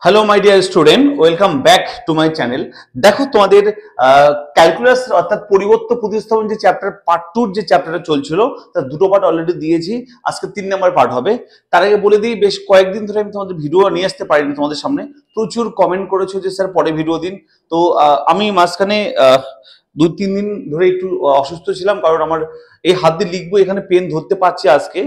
Hello my dear student, welcome back to my channel. দেখো তোমাদের calculus অর্থাৎ পরিবর্ত প্রতিস্থাপন যে চ্যাপ্টার পার্ট 2 যে চ্যাপ্টারটা চলছিল তার দুটো পার্ট অলরেডি দিয়েছি। আজকে 3 নাম্বার পার্ট হবে। তার আগে বলে দিই, বেশ কয়েকদিন ধরে আমি তোমাদের ভিডিও নিয়ে আসতে পারিনি তোমাদের সামনে। প্রচুর কমেন্ট করেছো যে স্যার পরে ভিডিও দিন। তো আমি মাঝখানে 2-3 দিন ধরে একটু অসুস্থ ছিলাম, কারণ আমার এই হাত দিয়ে লিখবো, এখানে পেন ধরতে পারছি। আজকে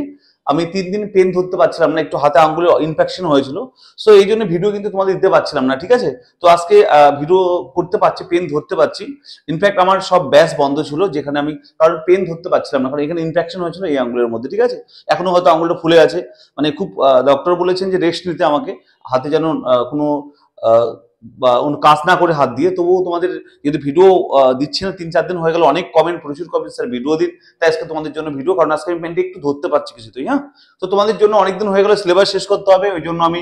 আমি 3 দিন পেন ধরতে পারছিলাম না, একটু হাতে আঙ্গুলে ইনফেকশন হয়েছিল। সো এই জন্য ভিডিও কিন্তু তোমাদের দিতে পারছিলাম না, ঠিক আছে? তো আজকে ভিডিও করতে পারছি, পেন ধরতে পারছি। ইনফ্যাক্ট আমার সব ব্যাচ বন্ধ ছিল, যেখানে আমি কারণ পেন ধরতে পারছিলাম না, কারণ এখানে ইনফেকশন হয়েছিল এই আঙ্গুলের মধ্যে, ঠিক আছে? এখনো হয়তো আঙ্গুলটা ফুলে আছে, মানে খুব ডক্টর বলেছেন যে রেস্ট নিতে আমাকে, হাতে যেন কোনো বা কাজ না করে হাত দিয়ে। তবুও তোমাদের যদি ভিডিও দিচ্ছি না, 3-4 দিন হয়ে গেল, অনেক কমেন্ট, প্রচুর কমেন্ট, স্যার ভিডিও দিন। তাই আজকে তোমাদের জন্য ভিডিও, কারণ আজকে আমি পেনটা একটু ধরতে পারছি কিছুতেই। হ্যাঁ, তো তোমাদের জন্য অনেকদিন হয়ে গেল, সিলেবাস শেষ করতে হবে, ওই জন্য আমি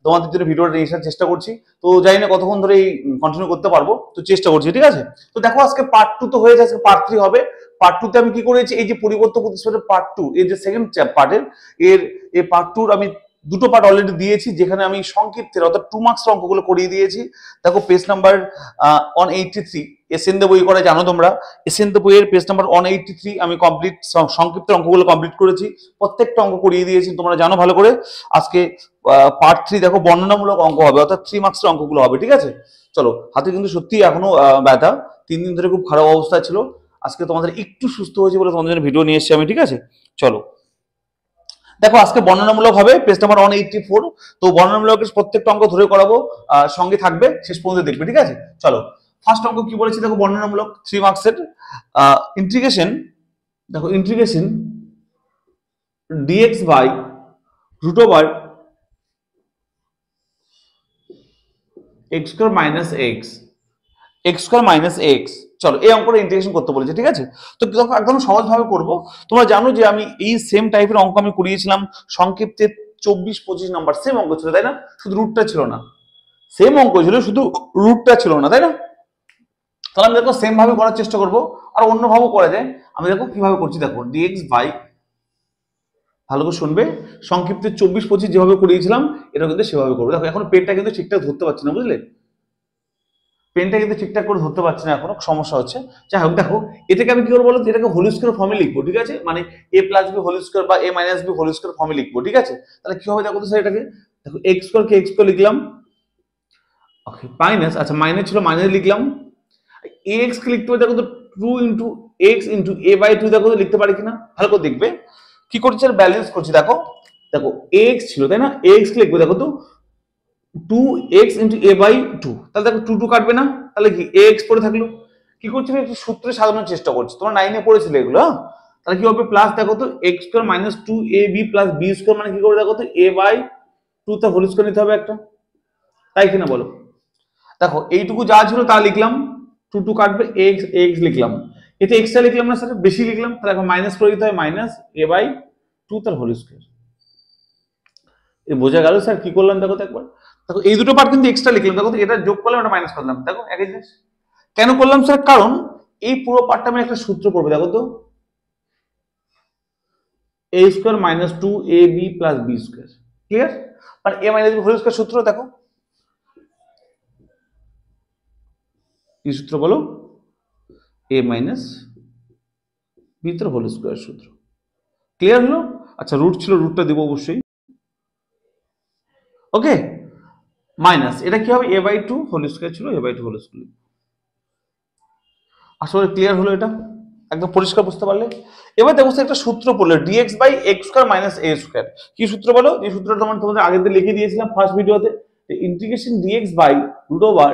তোমাদের জন্য ভিডিওটা নিয়ে আসার চেষ্টা করছি। তো জানি না কতক্ষণ ধরে এই কন্টিনিউ করতে পারবো, তো চেষ্টা করছি, ঠিক আছে? তো দেখো, আজকে পার্ট 2 তো হয়েছে, আজকে পার্ট 3 হবে। পার্ট 2 তে আমি কি করেছি, এই যে পরিবর্ত প্রতিস্থাপনের পার্ট 2 এর যে সেকেন্ড পার্টের এই পার্ট 2 আমি দুটো পার্ট অলরেডি দিয়েছি, যেখানে আমি সংক্ষিপ্তের অর্থাৎ 2 মার্কস অঙ্কগুলো করিয়ে দিয়েছি। দেখো পেজ নাম্বার 183, এসএনদে বই করে জানো তোমরা, এসএনদে বইয়ের পেজ নাম্বার 183 আমি কমপ্লিট সংক্ষিপ্ত অঙ্কগুলো কমপ্লিট করেছি, প্রত্যেকটা অঙ্ক করিয়ে দিয়েছি, তোমরা জানো ভালো করে। আজকে পার্ট 3 দেখো বর্ণনামূলক অঙ্ক হবে, অর্থাৎ 3 মার্কসের অঙ্কগুলো হবে, ঠিক আছে? চলো, হাতে কিন্তু সত্যি এখনো ব্যথা, 3 দিন ধরে খুব খারাপ অবস্থা ছিল। আজকে তোমাদের একটু সুস্থ হয়েছে বলে তোমাদের জন্য ভিডিও নিয়ে এসেছি আমি, ঠিক আছে? চলো দেখো, আজকে বর্ণনামূলক হবে, পেজ নাম্বার 184। তো বর্ণনামূলকের প্রত্যেকটা অঙ্ক ধরে করাবো, সঙ্গে থাকবে, শেষ পর্যন্ত দেখবে, ঠিক আছে? চলো, ফার্স্ট অঙ্ক কি বলেছি দেখো, বর্ণনামূলক 3 মার্কসের ইন্টিগ্রেশন। দেখো, integration dx by root over x square minus x, x square minus x. চলো, এই অঙ্কটা ইন্টিগ্রেশন করতে বলেছে, ঠিক আছে? তো একদম সহজভাবে করব। তোমরা জানো যে আমি এই সেম টাইপের অঙ্ক আমি করিয়েছিলাম সংক্ষিপ্তে 24-25 নাম্বার, সেম অঙ্ক ছিল, তাই না? শুধু রুটটা ছিল না, সেম অঙ্ক ছিল, শুধু রুটটা ছিল না, তাই না? তাহলে আমি দেখো সেম ভাবে করার চেষ্টা করব, আর অন্যভাবেও করা যায়। আমি দেখো কিভাবে করছি, দেখো ডিএক্স বাই, ভালো করে শুনবে, সংক্ষিপ্তে 24-25 যেভাবে করিয়েছিলাম এটা কিন্তু সেভাবে করবো। দেখো এখন পেনটা কিন্তু ঠিকঠাক ধরতে পারছি না, বুঝলে? পেনটা কিন্তু ঠিকঠাক করে ধরতে পারছি না, এখনো সমস্যা হচ্ছে। যাই হোক, দেখো এটাকে আমি কি করবো বলো, এটাকে হোল স্কয়ার ফর্মে লিখবো, ঠিক আছে? মানে এ প্লাস বি হোল স্কয়ার বা এ মাইনাস বি হোল স্কয়ার ফর্মে লিখবো, ঠিক আছে? তাহলে কি হবে দেখো তো স্যার, এটাকে দেখো এক্স স্কয়ার কে এক্স স্কয়ার লিখলাম, ওকে, মাইনাস, আচ্ছা মাইনাস ছিল মাইনাস লিখলাম, এক্স কে লিখতে হবে দেখো তো 2 into x into a by 2, দেখো তো লিখতে পারি কিনা, ভালো করে দেখবে। কি করছি আর ব্যালেন্স করছি, দেখো দেখো এক্স ছিল, তাই না? এক্স কে লিখবো দেখো তো 2x ইন্টু এ বাই 2, তাহলে দেখো 2 2 কাটবে না, তাহলে কি এক্স পড়ে থাকলো। কি করছি আমি একটু সূত্রে সাজানোর চেষ্টা করছি, তোমরা 9 এ পড়েছিলে এগুলো। হ্যাঁ, তাহলে কি হবে, প্লাস দেখো তো x square minus 2ab plus B square, মানে কি করে দেখো তো a বাই 2 তে হোল স্কয়ার নিতে হবে একটা, তাই কিনা বলো? দেখো এইটুকু যা ছিল তা লিখলাম, 2 2 কাটবে, এক্স এক্স লিখলাম, এতে এক্সটা লিখলাম না স্যার, বেশি লিখলাম, তাহলে এখন মাইনাস করে দিতে হবে, মাইনাস a বাই 2 তার হোল স্কয়ার। বোঝা গেল স্যার কি করলাম? দেখো তো একবার, দেখো এই দুটো পার্ট কিন্তু এক্সট্রা লিখলাম, দেখো এটা যোগ করলাম, এটা মাইনাস করলাম, দেখো একই জিনিস। কেন করলাম স্যার? কারণ এই পুরো পার্টটা আমি একটা সূত্র পড়বে, দেখো তো A square minus 2ab plus B square, clear? আর A minus B whole square সূত্র, দেখো কি সূত্র বলো, এ মাইনাস বি তার হোল স্কয়ার সূত্র, ক্লিয়ার হলো? আচ্ছা, রুট ছিল, রুটটা দেবো অবশ্যই, ওকে। মাইনাস এটা কি হবে, এ বাই 2 হোল স্কয়ার ছিল, এ বাই 2 হোল স্কয়ার। আসলে ক্লিয়ার হলো এটা, একদম পরিষ্কার বুঝতে পারলে? এবার দেখো একটা সূত্র পড়লো, dx by x square minus a square. কি সূত্র বলো? এই সূত্রটা তোমাদের আগের দিন লিখে দিয়েছিলাম ফার্স্ট ভিডিওতে, integration dx by root over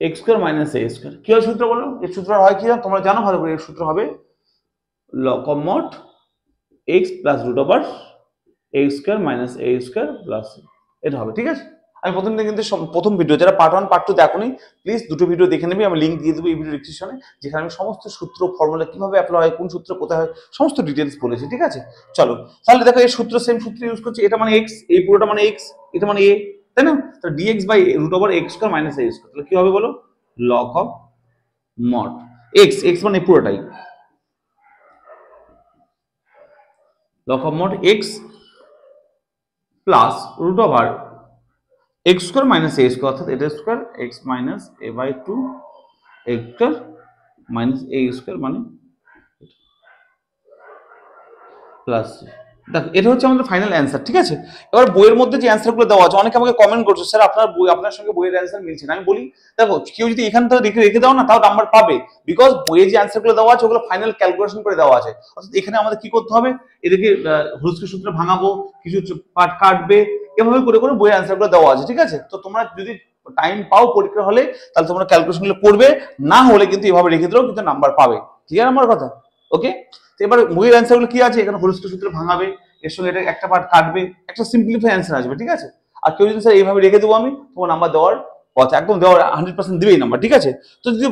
x square minus a square. কি হয় সূত্র বলো? এই সূত্র হয় কি, তোমরা জানো ভালো করে, এই সূত্র হবে log of mod x plus root over x square minus a square plus, এটা হবে, ঠিক আছে? আমি প্রথম দিন কিন্তু প্রথম ভিডিও, যারা পার্ট 1 পার্ট 2 দেখোনি, প্লিজ দুটো ভিডিও দেখে নেবে, আমি লিংক দিয়ে দেবো এই ভিডিও ডিসক্রিপশনে, যেখানে আমি সমস্ত সূত্র ফর্মুলা কিভাবে অ্যাপ্লাই হয়, কোন সূত্র কোথায় হয়, সমস্ত ডিটেলস বলেছি, ঠিক আছে? চলো, তাহলে দেখো এই সূত্র, সেম সূত্র ইউজ করছি, এটা মানে এক্স, এই পুরোটা মানে এক্স, এটা মানে এ, তাই না? তো dx by root over x square minus a square, তাহলে কি হবে বলো, log of mod x, x মানে পুরোটাই, log of mod x plus root over x square minus A square, অর্থাৎ এটা square x minus a by two x square minus A square মানে plus. দেখো এটা হচ্ছে আমাদের ফাইনাল অ্যান্সার, ঠিক আছে। এবার বইয়ের মধ্যে যে অ্যান্সারগুলো দেওয়া আছে, অনেকে আমাকে কমেন্ট করছে স্যার আপনার বই আপনার সঙ্গে বইয়ের অ্যান্সার মিলছে না। আমি বলি দেখো কেউ যদি এখান থেকে রেখে রেখে দাও না, তাও নাম্বার পাবে, বিকজ বইয়ে যে অ্যান্সারগুলো দেওয়া আছে ওগুলো ফাইনাল ক্যালকুলেশন করে দেওয়া আছে। অর্থাৎ এখানে আমাদের কি করতে হবে, এদিকে হুলস্কি সূত্রে ভাঙাবো, কিছু পার্ট কাটবে, এভাবে করে করে বইয়ের অ্যান্সারগুলো দেওয়া আছে, ঠিক আছে। তো তোমরা যদি টাইম পাও পরীক্ষা হলে, তাহলে তোমরা ক্যালকুলেশনগুলো করবে, না হলে কিন্তু এভাবে রেখে দিলেও কিন্তু নাম্বার পাবে। ক্লিয়ার আমার কথা? ওকে। তো এবার বইয়ের অ্যান্সারগুলো কি আছে, এখানে হুলস্কি সূত্রে ভাঙাবে, এর সঙ্গে এটা একটা পার্ট কাটবে, একটা সিম্পলিফাই অ্যান্সার আসবে, ঠিক আছে। আর কেউ যদি স্যার এইভাবে রেখে দেবো আমি, তোমার নাম্বার দেওয়ার কথা একদম দেওয়ার 100% দিবেই নাম্বার, ঠিক আছে। তো যদি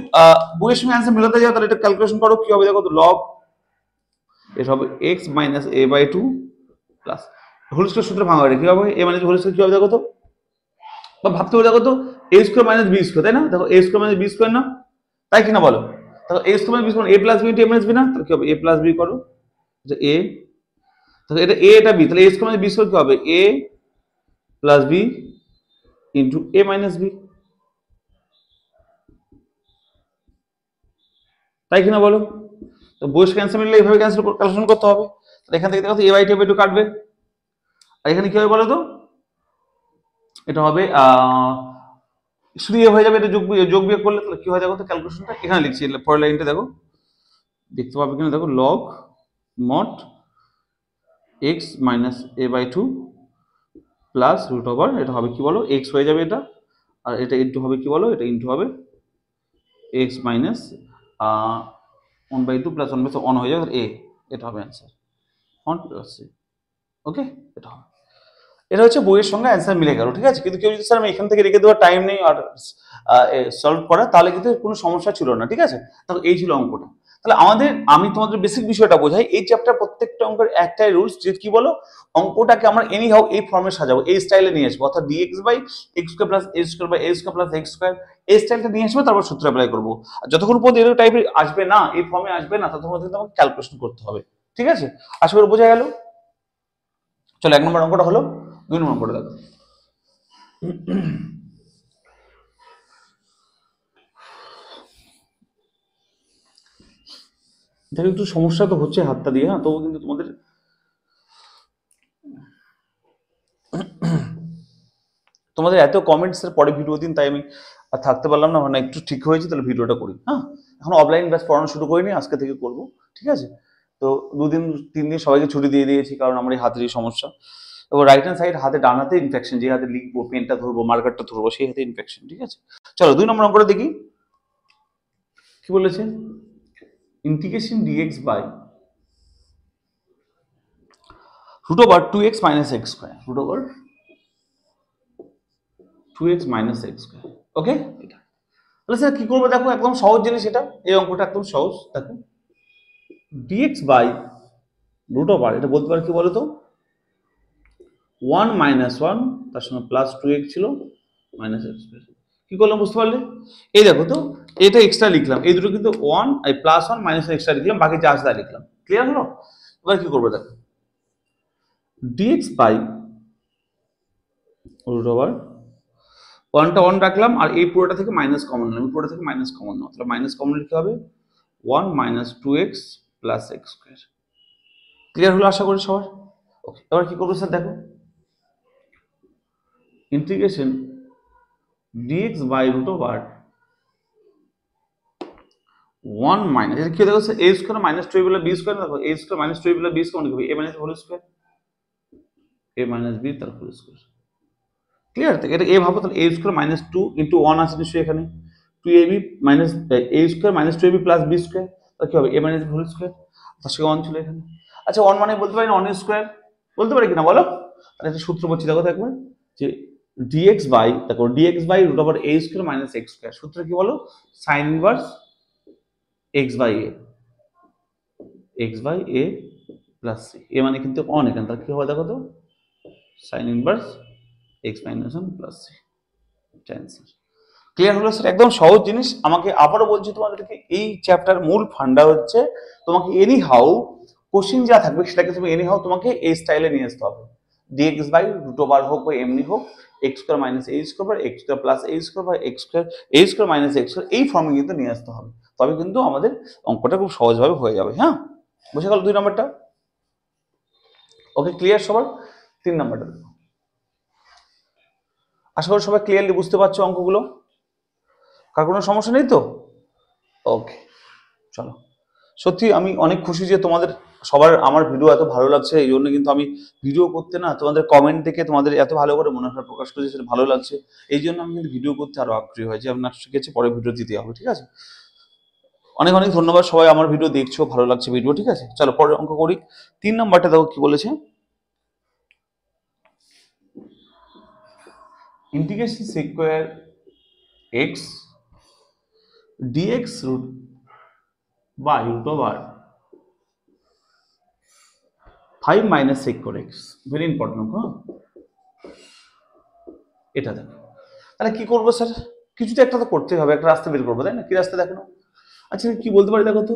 বইয়ের সঙ্গে অ্যান্সার মেলাতে যাও, তাহলে এটা ক্যালকুলেশন করো কি হবে, দেখো তো লগ এটা হবে x minus a by two plus whole square সূত্রে ভাঙা হবে কি হবে, এ মাইনাস হোল স্কয়ার কি হবে দেখো তো, বা ভাবতে হবে দেখো তো A square minus B square, তাই না? দেখো এ স্কয়ার মাইনাস বি স্কয়ার না, তাই কিনা বলো? দেখো এ square minus B square A plus B into a minus B না, তাহলে কি হবে এ প্লাস বি করো, এটা এ, তাহলে এটা এ এটা বি, তাহলে এ স্কয়ার মাইনাস বি স্কয়ার কি হবে এ plus B into a minus B, তাই কিনা বলো? তো বয়স ক্যান্সেল মিললে এইভাবে ক্যালকুলেশন করতে হবে। তাহলে এখান থেকে দেখো এ বাই টু বাই টু কাটবে, আর এখানে কি হবে বলো তো, এটা হবে শুধু এ হয়ে যাবে, এটা যোগ বিয়োগ করলে তাহলে কি হয়ে যাবে তো, ক্যালকুলেশনটা এখানে লিখছি, পরের লাইনটা দেখো দেখতে পাবে কিনা দেখো, log mod x minus a by two plus root over, এটা হবে কি বলো এক্স হয়ে যাবে এটা, আর এটা ইন্টু হবে কি বলো, এটা ইন্টু হবে এক্স মাইনাস 1/2 প্লাস 1/2 অন হয়ে যাবে এ, এটা হবে অ্যান্সার অন প্লাস সি। ওকে, এটা হবে, এটা হচ্ছে বইয়ের সঙ্গে অ্যান্সার মিলে গেল, ঠিক আছে। কিন্তু কেউ যদি স্যার আমি এখান থেকে রেখে দেওয়ার টাইম নেই আর সলভ করা, তাহলে কিন্তু কোনো সমস্যা ছিল না, ঠিক আছে। তাহলে এই ছিল অঙ্কটা। তাহলে আমি তোমাদের বেসিক বিষয়টা বোঝাই, এই চ্যাপ্টার প্রত্যেকটা অঙ্কের একটাই রুলস, যে কি বলো, অঙ্কটাকে আমরা এনি হাউ এই ফর্মে সাজাবো, এই স্টাইলে নিয়ে আসবো, অর্থাৎ dx by x square plus a square by a square plus x square, এই স্টাইলটা নিয়ে আসবো, তারপর সূত্র অ্যাপ্লাই করবো। আর যতক্ষণ পর্যন্ত এরকম টাইপের আসবে না, এই ফর্মে আসবে না, ততক্ষণ কিন্তু আমাকে ক্যালকুলেশন করতে হবে, ঠিক আছে। আশা করি বোঝা গেল। চলো 1 নম্বর অঙ্কটা হলো, 2 নম্বর অঙ্কটা দেখো। দেখো একটু সমস্যা তো হচ্ছে হাতটা দিয়ে, হ্যাঁ, তবু কিন্তু তোমাদের এত কমেন্টস এর পরে ভিডিও দিন, তাই আমি আর থাকতে পারলাম না, মানে একটু ঠিক হয়েছে, তাহলে ভিডিওটা করি। হ্যাঁ, এখন অফলাইন ব্যাচ পড়ানো শুরু করিনি, আজকে থেকে করব, ঠিক আছে। তো 2-3 দিন সবাইকে ছুটি দিয়ে দিয়েছি, কারণ আমার এই হাতেরই সমস্যা। এবার রাইট হ্যান্ড সাইড হাতে, ডান হাতে ইনফেকশন, যে হাতে লিখবো, পেনটা ধরবো, মার্কারটা ধরবো, সেই হাতে ইনফেকশন, ঠিক আছে। চলো 2 নম্বর অঙ্কটা দেখি কি বলেছে, integration dx by root over 2x minus x square, root over 2x minus x square. Okay, এটা তাহলে স্যার কি করবো, দেখো একদম সহজ জিনিস এটা, এই অঙ্কটা একদম সহজ। দেখো ডিএক্স বাই রুট ওভার, এটা বলতে পারে কি বলতো 1 মাইনাস 1, তার সঙ্গে প্লাস 2x ছিল মাইনাস এক্স স্কোয়ার। কি করলাম বুঝতে পারলে? এই দেখো তো, এটা এক্সট্রা লিখলাম, এই দুটো কিন্তু 1 প্লাস 1 মাইনাস এক্সট্রা লিখলাম, বাকি যা আছে লিখলাম। ক্লিয়ার হলো? এবার কি করবো দেখো, ডিএক্স বাই রুট ওভার 1টা 1 রাখলাম, আর এই পুরোটা থেকে মাইনাস কমন নিলাম, পুরোটা থেকে মাইনাস কমন নাও, তাহলে মাইনাস কমন লিখতে হবে 1 minus 2x plus x square. Clear হলো আশা করি সবার? ওকে, এবার কি করবো স্যার দেখো, integration dx by root over 1 minus, এটা কি দেখো স্যার এ স্কোয়ার মাইনাস 2 বলে বি স্কোয়ার, দেখো এ স্কোয়ার মাইনাস 2 বলে বি স্কোয়ার লিখবে এ মাইনাস হোল স্কোয়ার, এ মাইনাস বি তার হোল স্কোয়ার। ক্লিয়ার? এটা এ ভাবো, তাহলে এ স্কোয়ার মাইনাস 2 ইন্টু 1 আছে নিশ্চয়ই এখানে, 2ab মাইনাস এ square minus 2ab plus B square, তাহলে কি হবে এ মাইনাস হোল স্কোয়ার, তার সঙ্গে 1 ছিল এখানে। আচ্ছা 1 মানে বলতে পারি না 1 স্কোয়ার, বলতে পারি কিনা বলো? তাহলে একটা সূত্র বলছি দেখো তো একবার, যে dx বাই, দেখো dx by root over a square minus x square, সূত্র কি বলো sin inverse x by a plus c, a মানে কিন্তু 1 এখানে, তাহলে কি হবে দেখো তো sin inverse x minus 1 plus c, এটা অ্যান্সার। ক্লিয়ার হলো স্যার? একদম সহজ জিনিস। আমাকে আবারও বলছি তোমাদেরকে, এই চ্যাপ্টার মূল ফান্ডা হচ্ছে তোমাকে এনি হাউ কোশ্চিন যা থাকবে সেটাকে তুমি এনি হাউ তোমাকে এই স্টাইলে নিয়ে আসতে হবে। ডিএক্স বাই রুট ওভার হোক বা এমনি হোক এক্স স্কোয়ার মাইনাস এ স্কোয়ার বা x square plus a square বা x square minus x square এই ফর্মে কিন্তু নিয়ে আসতে হবে, তবে কিন্তু আমাদের অঙ্কটা খুব সহজভাবে হয়ে যাবে। হ্যাঁ, বুঝে গেল 2 নম্বরটা? ওকে, ক্লিয়ার সবার? 3 নম্বরটা আশা করি সবাই ক্লিয়ারলি বুঝতে পারছো অঙ্কগুলো, কার কোনো সমস্যা নেই তো? ওকে, চলো। সত্যি আমি অনেক খুশি যে তোমাদের সবার আমার ভিডিও এত ভালো লাগছে, এই জন্য কিন্তু আমি ভিডিও করতে না তোমাদের কমেন্ট দেখে তোমাদের এত ভালো করে মনে হয় প্রকাশ করছে, সেটা ভালো লাগছে, এই জন্য আমি কিন্তু ভিডিও করতে আরো আগ্রহী হয়েছি। আপনার শিখেছি পরে ভিডিও দিতে হবে, ঠিক আছে? অনেক অনেক ধন্যবাদ সবাই আমার ভিডিও দেখছো, ভালো লাগছে ভিডিও, ঠিক আছে? চলো পরের অঙ্ক করি। 3 নম্বরটা দেখো কি বলেছে, integration square x dx root by root over 5 minus sec করে এক্স, ভেরি ইম্পর্টেন্ট অঙ্ক। এটা দেখো, তাহলে কি করবো স্যার? কিছু তো একটা তো করতে হবে, একটা রাস্তা বের করবো, তাই না? কি রাস্তা দেখো? আচ্ছা কি বলতে পারি দেখো তো,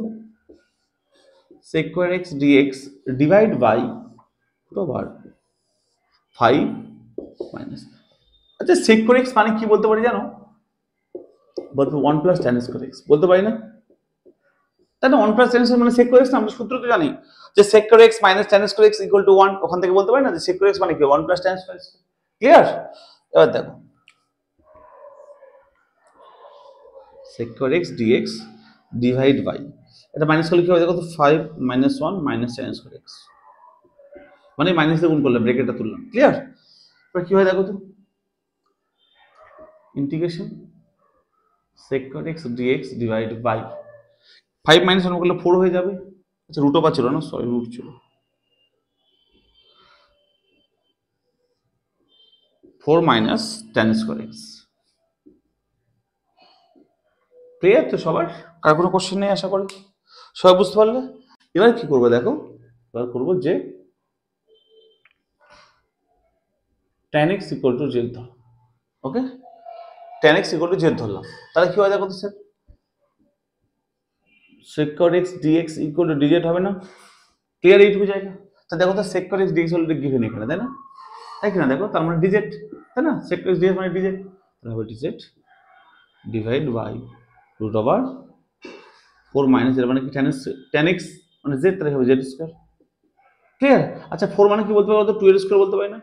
sec square x dx divide by root over 5 minus, আচ্ছা sec square x মানে কি বলতে পারি জানো? বলতে 1 প্লাস tan square x বলতে পারি না? তাই না? 1 প্লাস tan square মানে sec square x না, আমরা সূত্র তো জানি যে sec square x minus tan square x equal to 1, ওখান থেকে বলতে পারি না যে sec square x মানে কি 1 plus tan square x। Clear? এবার দেখো sec square x dx divide by, এটা মাইনাস করলে কি হবে দেখো তো, 5 minus 1 minus tan square x, মানে মাইনাস দিয়ে গুণ করলাম, ব্র্যাকেটটা তুললাম। ক্লিয়ার? এবার কি হয় দেখো তো, integration sec square x dx divide by 5 minus 1 করলে 4 হয়ে যাবে। আচ্ছা রুট ওভার ছিল না, সরি রুট ছিল, 4 minus tan square x। Clear তো সবার? কার কোনো কোশ্চেন নেই আশা করি, সবাই বুঝতে পারলে? এবার কি করবো দেখো, এবার করবো যে tan x equal to Z ধর, ওকে? tan x equal to Z ধরলাম, তাহলে কি হয় দেখো তো sir, sec square x dx equal to dz হবে না? ক্লিয়ার এইটুকু জায়গা? তা দেখো তো sec square x dx already given এখানে, তাই না? তাই কিনা দেখো, তার মানে dz, তাই না? sec square x dx মানে dz, তাহলে হবে dz divide by root over 4 minus, এর মানে কি tan x মানে z, তাহলে হবে z স্কয়ার। ক্লিয়ার? আচ্ছা 4 মানে কি বলতে পারো তো, 2 এর স্কয়ার বলতে পারি না,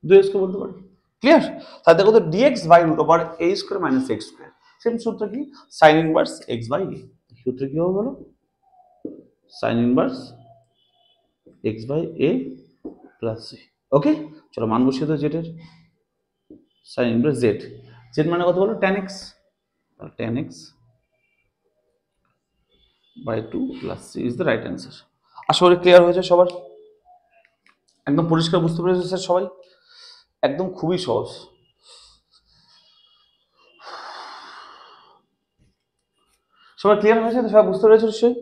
2 এর স্কয়ার বলতে পারি। ক্লিয়ার? তাহলে দেখো তো dx by root over a square minus x square, same সূত্র কি, sin inverse x by a। সূত্র কি হবে বলো? sin inverse x by a plus c। Okay, চলো মান বসিয়ে দাও z এর, sin ইনভার্স z মানে কত বলো, tan x, তাহলে tan x by 2 plus c is the right answer. আশা করি ক্লিয়ার হয়েছে সবার, একদম পরিষ্কার বুঝতে পেরেছে স্যার সবাই? একদম খুবই সহজ। সবাই ক্লিয়ার হয়েছে তো? সবাই বুঝতে পেরেছে নিশ্চয়ই?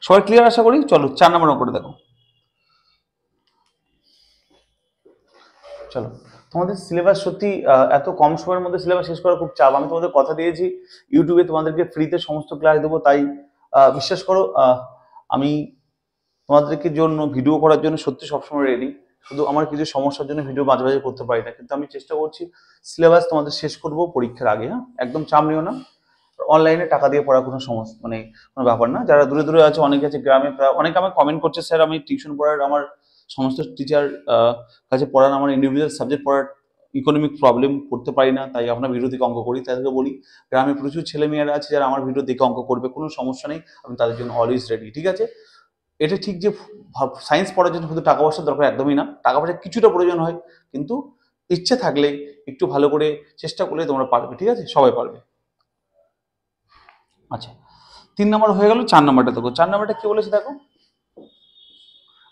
সবাই ক্লিয়ার আশা করি। চলো 4 নম্বর অঙ্কটা দেখো। চলো, তোমাদের সিলেবাস সত্যি এত কম সময়ের মধ্যে সিলেবাস শেষ করা খুব চাপ। আমি তোমাদের কথা দিয়েছি ইউটিউবে তোমাদেরকে ফ্রিতে সমস্ত ক্লাস দেবো, তাই বিশ্বাস করো আমি তোমাদেরকে জন্য ভিডিও করার জন্য সত্যি সবসময় রেডি। শুধু আমার কিছু সমস্যার জন্য ভিডিও মাঝে মাঝে করতে পারি না, কিন্তু আমি চেষ্টা করছি সিলেবাস তোমাদের শেষ করব পরীক্ষার আগে। হ্যাঁ, একদম চাপ নিও না। অনলাইনে টাকা দিয়ে পড়ার কোনো সমস্যা মানে কোনো ব্যাপার না। যারা দূরে দূরে আছে, অনেকে আছে গ্রামে, অনেকে আমাকে কমেন্ট করছে, স্যার আমি টিউশন পড়ার আমার সমস্ত টিচার কাছে পড়ান, আমার ইন্ডিভিজুয়াল সাবজেক্ট পড়ার ইকোনমিক প্রবলেম করতে পারি না, তাই আপনার ভিডিও থেকে অঙ্ক করি। তাদেরকে বলি গ্রামে প্রচুর ছেলেমেয়েরা আছে যারা আমার ভিডিও দেখে অঙ্ক করবে, কোনো সমস্যা নেই, আমি তাদের জন্য অলওয়েজ রেডি। ঠিক আছে? এটা ঠিক যে সায়েন্স পড়ার জন্য শুধু টাকা পয়সার দরকার, একদমই না। টাকা পয়সা কিছুটা প্রয়োজন হয়, কিন্তু ইচ্ছে থাকলে একটু ভালো করে চেষ্টা করলে তোমরা পারবে। ঠিক আছে? সবাই পারবে। আচ্ছা 3 নম্বর হয়ে গেল, 4 নম্বরটা দেখো। 4 নম্বরটা কি বলেছে দেখো।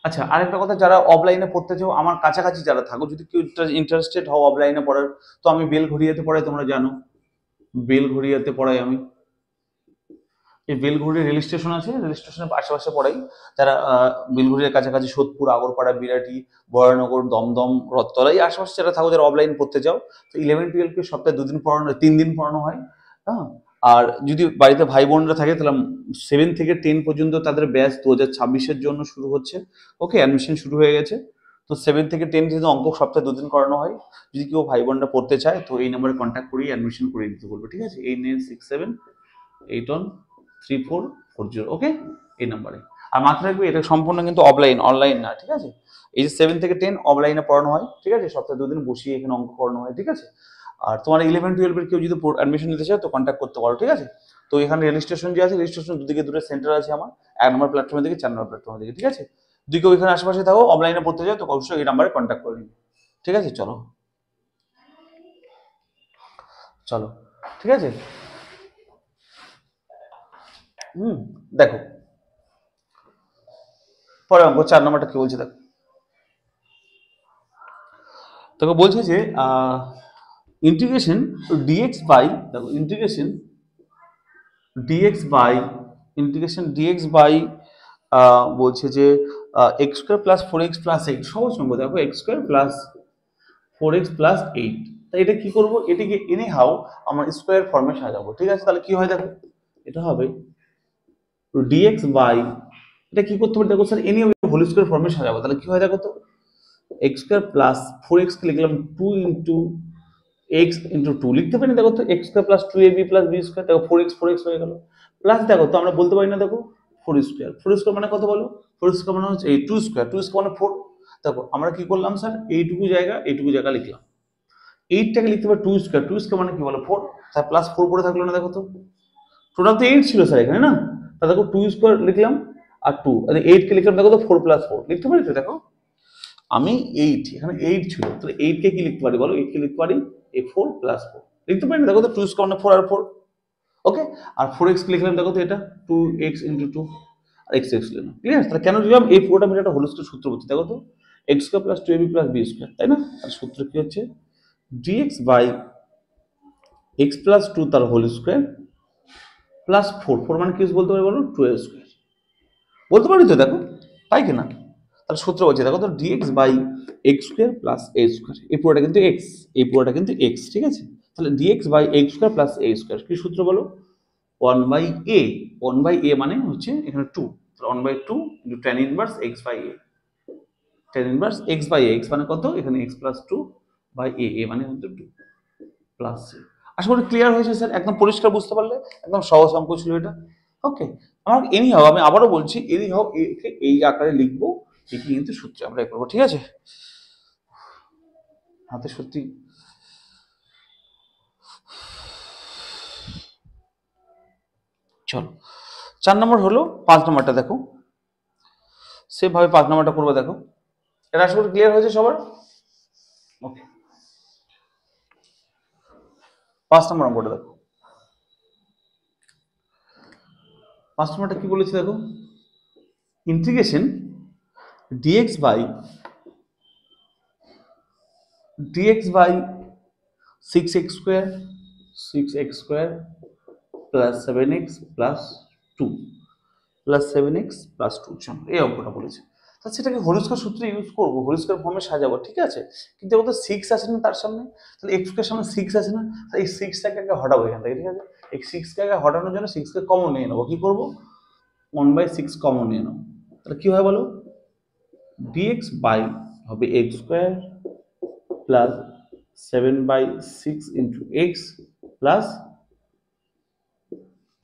আচ্ছা আরেকটা কথা, যারা অফলাইনে পড়তে চাও, আমার কাছাকাছি যারা থাকো, যদি কেউ ইন্টারেস্টেড হও অফলাইনে পড়ার, তো আমি বেলঘড়িয়াতে পড়াই, তোমরা জানো বেলঘড়িয়াতে পড়াই আমি। এই বেলঘড়িয়া রেল স্টেশন আছে, রেল স্টেশনের আশেপাশে পড়াই। যারা বেলঘড়িয়ার কাছাকাছি সোদপুর, আগরপাড়া, বিরাটি, বরানগর, দমদম, রথতলা এই আশেপাশে যারা থাকো, যারা অফলাইন পড়তে চাও, তো 11-12 সপ্তাহে 2 দিন পড়ানো, 3 দিন পড়ানো হয়। হ্যাঁ, আর যদি বাড়িতে ভাই বোনরা থাকে তাহলে 7 থেকে 10 পর্যন্ত তাদের ব্যাচ 2026-এর জন্য শুরু হচ্ছে। ওকে, অ্যাডমিশন শুরু হয়ে গেছে। তো 7 থেকে 10 যেহেতু অঙ্ক সপ্তাহে 2 দিন করানো হয়, যদি কেউ ভাই বোনরা পড়তে চায় তো এই নাম্বারে কন্ট্যাক্ট করিয়ে অ্যাডমিশন করিয়ে দিতে বলবে, ঠিক আছে? 8967813440। ওকে, এই নাম্বারে। আর মাথায় রাখবে এটা সম্পূর্ণ কিন্তু অনলাইন না, ঠিক আছে? এই যে 7 থেকে 10 অফলাইনে পড়ানো হয়, ঠিক আছে? সপ্তাহে 2 দিন বসিয়ে এখানে অঙ্ক করানো হয়, ঠিক আছে? আর তোমার 11-12 এর কেউ যদি অ্যাডমিশন নিতে চায় তো কন্ট্যাক্ট করতে পারো, ঠিক আছে? তো এখানে রেজিস্ট্রেশন যে আছে, রেজিস্ট্রেশন দুদিকে দুটো সেন্টার আছে আমার, 1 নম্বর প্ল্যাটফর্মে থেকে 4 নম্বর প্ল্যাটফর্মে থেকে, ঠিক আছে? যদি কেউ এখানে আশেপাশে থাকো অফলাইনে পড়তে চাও তো অবশ্যই এই নাম্বারে কন্ট্যাক্ট করে নিবে, ঠিক আছে? চলো চলো, ঠিক আছে। দেখো পরে অঙ্ক 4 নম্বরটা কি বলছে দেখো। তোকে বলছে যে ইন্টিগ্রেশন ডিএক্স বাই, দেখো ইন্টিগ্রেশন ডিএক্স বাই বলছে যে x square plus 4x plus 8 সহজ অঙ্ক। দেখো x square plus 4x plus 8, তাই এটা কি করবো, এটিকে এনি হাউ আমরা স্কোয়ার ফর্মে সাজাবো, ঠিক আছে? তাহলে কি হয় দেখো, এটা হবে ডিএক্স বাই, এটা কি করতে পারি দেখো স্যার, এনি হোল স্কোয়ার ফর্মে সাজাবো, তাহলে কি হয় দেখো তো, এক্স স্কোয়ার প্লাস 4x কে লিখলাম 2 ইন্টু x ইন্টু 2 লিখতে পারি না দেখো তো, x square plus 2ab plus b square, দেখো 4x হয়ে গেল। প্লাস দেখো তো আমরা বলতে পারি না দেখো 4 স্কোয়ার মানে কত বলো, 4 স্কোয়ার মানে হচ্ছে এই 2 স্কোয়ার মানে 4। দেখো আমরা কি করলাম স্যার, এইটুকু জায়গা লিখলাম, 8টাকে লিখতে পারি 2 স্কোয়ার মানে কি বলো 4, তার প্লাস 4 পরে থাকলো না দেখো তো, টোটাল তো 8 ছিল স্যার এখানে না, তা দেখো 2 স্কোয়ার লিখলাম আর 2, আরে 8 কে লিখলাম দেখো তো 4 প্লাস 4 লিখতে পারি তো, দেখো আমি 8, এখানে 8 ছিল, তাহলে 8 কে কি লিখতে পারি বলো, 8 কে লিখতে পারি এই 4 প্লাস 4 লিখতে পারি না দেখো তো, 2 স্কোয়ার মানে 4 আর 4। ওকে, আর 4x কে লিখলাম দেখো তো, এটা 2x ইন্টু 2 আর x লিখলাম, ক্লিয়ার? তাহলে কেন লিখলাম, এই পুরোটা মিলে একটা হোল স্কয়ার সূত্র বলছি, দেখো তো x square plus 2ab plus b square, তাই না? আর সূত্র কি হচ্ছে dx বাই x প্লাস 2 তার হোল স্কয়ার প্লাস 4 মানে কি বলতে পারি বলো, 2a স্কয়ার বলতে পারি তো, দেখো তাই কিনা? তাহলে সূত্র বলছে দেখো তো dx by x square plus a square, এই পুরোটা কিন্তু x, এই পুরোটা কিন্তু x, ঠিক আছে? তাহলে dx by x square plus a square কি সূত্র বলো, 1/a, 1/a মানে হচ্ছে এখানে 2, তাহলে 1/2 into tan inverse x by a, tan inverse x by a, x মানে কত এখানে x plus 2 by a, a মানে হচ্ছে 2 প্লাস c। আশা করি ক্লিয়ার হয়েছে স্যার, একদম পরিষ্কার বুঝতে পারলে, একদম সহজ অঙ্ক ছিল এটা। ওকে, আমার এনি হাও, আমি আবারও বলছি এনি হাও একে এই আকারে লিখবো, লিখে কিন্তু সূত্রে আমরা করবো, ঠিক আছে? হাতে সত্যি চলো 4 নম্বর হলো, 5 নম্বরটা দেখো সেভাবে 5 নম্বরটা করবো, দেখো এটা আশা করি ক্লিয়ার হয়েছে সবার। ওকে, 5 নম্বর অঙ্কটা দেখো, 5 নম্বরটা কি বলেছে দেখো, integration dx by 6x square plus 7x plus 2 চলো এই অঙ্কটা বলেছে, তা সেটাকে হোল স্কয়ার সূত্রে ইউজ করবো, হোল স্কয়ার ফর্মে সাজাবো, ঠিক আছে? কিন্তু ওটা 6 আছে না তার সামনে, তাহলে x এর সামনে 6 আছে না, তাই এই 6টাকে আগে হটাবো এখান থেকে, ঠিক আছে? এই 6কে আগে হটানোর জন্য 6কে কমন নিয়ে নেবো, কি করবো 1/6 কমন নিয়ে নেবো, তাহলে কি হয় বলো, dx বাই হবে x square plus 7/6 into x plus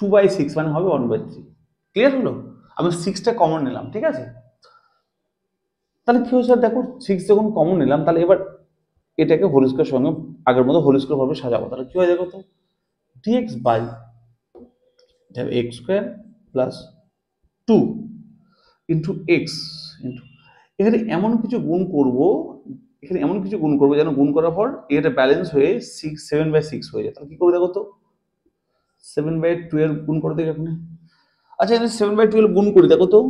2/6 মানে হবে 1/3, ক্লিয়ার হলো? আমি 6টা কমন নিলাম, ঠিক আছে? তাহলে কি হয়েছে দেখো, 6 যখন কমন নিলাম তাহলে এবার এটাকে হোল স্কয়ার সঙ্গে আগের মতো হোল স্কয়ার ভাবে সাজাবো, তাহলে কি হয় দেখো তো, dx by x square plus 2 into x into, এখানে এমন কিছু গুণ করবো যেন গুণ করার পর এটা ব্যালেন্স হয়ে 7/6 হয়ে যায়, তাহলে কি করবো দেখো তো, 7/12 গুণ করে দেখো এখানে। আচ্ছা এখানে 7/12 গুণ করি দেখো তো,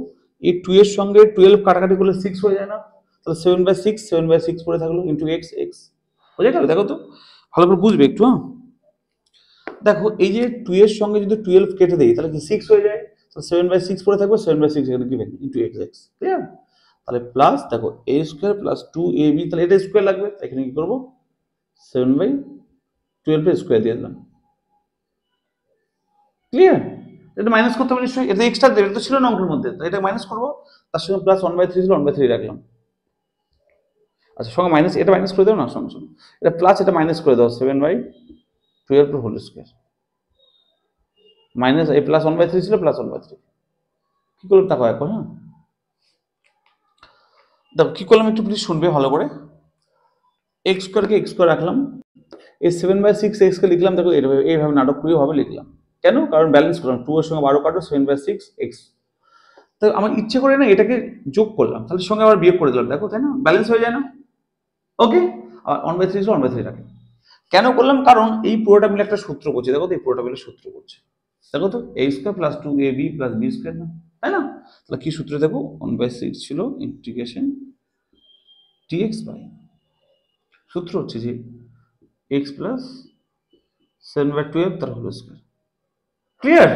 এই 2 এর সঙ্গে 12 কাটাকাটি করলে 6 হয়ে যায় না, তাহলে 7/6 পড়ে থাকলো ইন্টু এক্স হয়ে গেল, দেখো তো ভালো করে বুঝবে একটু। হ্যাঁ দেখো এই যে 2 এর সঙ্গে যদি 12 কেটে দেই তাহলে কি 6 হয়ে যায়, তাহলে 7/6 পড়ে থাকবে, 7/6 এখানে গিভেন ইন্টু এক্স, ক্লিয়ার? তাহলে প্লাস দেখো a স্কয়ার প্লাস 2ab, তাহলে এটা স্কয়ার লাগবে, এখানে কি করবো 7/12 স্কয়ার দিয়ে দিলাম, ক্লিয়ার? এটা মাইনাস করতে হবে নিশ্চয়ই, এটা এক্সট্রা দেবে, তো ছিল না অঙ্কের মধ্যে, তো এটা মাইনাস করবো, তার সঙ্গে প্লাস 1/3 ছিল, 1/3 রাখলাম। আচ্ছা সঙ্গে মাইনাস, এটা মাইনাস করে দাও না, সঙ্গে সঙ্গে এটা প্লাস, এটা মাইনাস করে দাও, 7/12 হোল স্কোয়ার মাইনাস এই প্লাস 1/3 ছিল, প্লাস 1/3 কি করলাম দেখো একবার, হ্যাঁ দেখো কি করলাম একটু প্লিজ শুনবে ভালো করে। এক্স স্কোয়ারকে এক্স স্কোয়ার রাখলাম, এই 7/6 এক্সকে লিখলাম, দেখো এইভাবে নাটকীয় ভাবে লিখলাম। কেন? কারণ ব্যালেন্স করলাম, 2 এর সঙ্গে 12 কাটো, 7/6 এক্স। তো আমার ইচ্ছে করে না এটাকে যোগ করলাম, তাহলে সঙ্গে আবার বিয়োগ করে দিলাম, দেখো তাই না, ব্যালেন্স হয়ে যায় না? ওকে, আর 1/3 ছিল, 1/3 রাখলাম। কেন করলাম? কারণ এই পুরোটা মিলে একটা সূত্র করছে, দেখো তো এই পুরোটা মিলে সূত্র করছে, দেখো তো a square plus 2ab plus b square, না তাই না? তাহলে কি সূত্র দেখো, 1/6 ছিল ইন্টিগ্রেশন dx বাই, সূত্র হচ্ছে যে x প্লাস 7/12 তার হোল স্কোয়ার। ক্লিয়ার?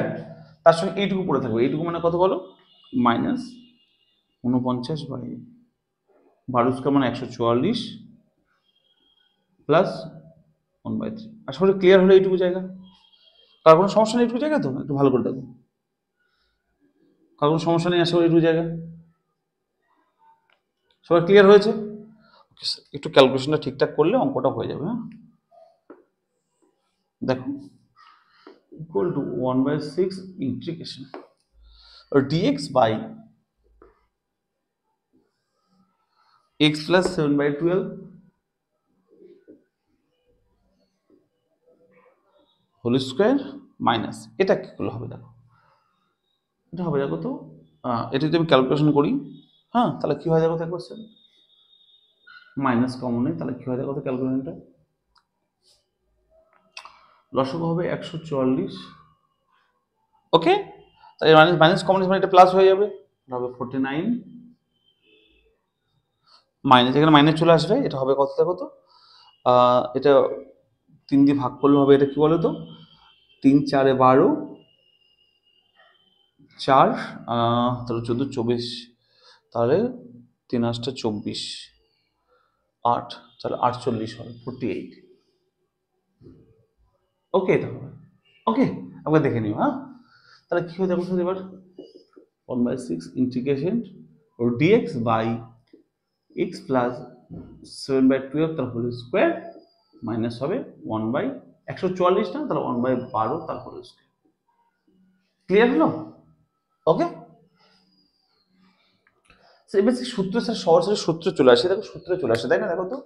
তার সঙ্গে এইটুকু পড়ে থাকবে, এইটুকু মানে কত বলো, মাইনাস 49/12 স্কোয়ার মানে 144 প্লাস 1/3। আশা করি ক্লিয়ার হলো এইটুকু জায়গা। কার কোনো সমস্যা নেই এইটুকু জায়গা? তো একটু ভালো করে দেখো, কার কোনো সমস্যা নেই আশা করি এইটুকু জায়গা? সবাই ক্লিয়ার হয়েছে? একটু ক্যালকুলেশনটা ঠিকঠাক করলে অঙ্কটা হয়ে যাবে। হ্যাঁ দেখো, equal to 1/6 integration dx by x plus 7/12 whole square minus, এটা কি করলে হবে দেখো, এটা হবে দেখো তো, এটা যদি আমি ক্যালকুলেশন করি, হ্যাঁ তাহলে কি হয় দেখো, দেখো স্যার মাইনাস কমন নেই, তাহলে কি হয় দেখো তো ক্যালকুলেশনটা, লসগু হবে 144। ওকে, তাহলে মাইনাস মাইনাস কমন মানে এটা প্লাস হয়ে যাবে, হবে 49 মাইনাস, এখানে মাইনাস চলে আসবে, এটা হবে কত দেখো তো, এটা 3 দিয়ে ভাগ করলে হবে, এটা কি বলো তো, 3 4 12 4 তাহলে 14 24, তাহলে 3 8 24 8, তাহলে 48 হবে 48। ওকে এটা হবে, ওকে একবার দেখে নিও। হ্যাঁ তাহলে কি হয় দেখো স্যার এবার, 1/6 integration dx by x plus 7/12 তার হোল স্কোয়ার মাইনাস হবে 1/144 না, তাহলে 1/12 তার হোল স্কোয়ার। ক্লিয়ার হলো? ওকে, এবার সূত্র স্যার সরাসরি সূত্র চলে আসে, দেখো সূত্রে চলে আসে, তাই না? দেখো তো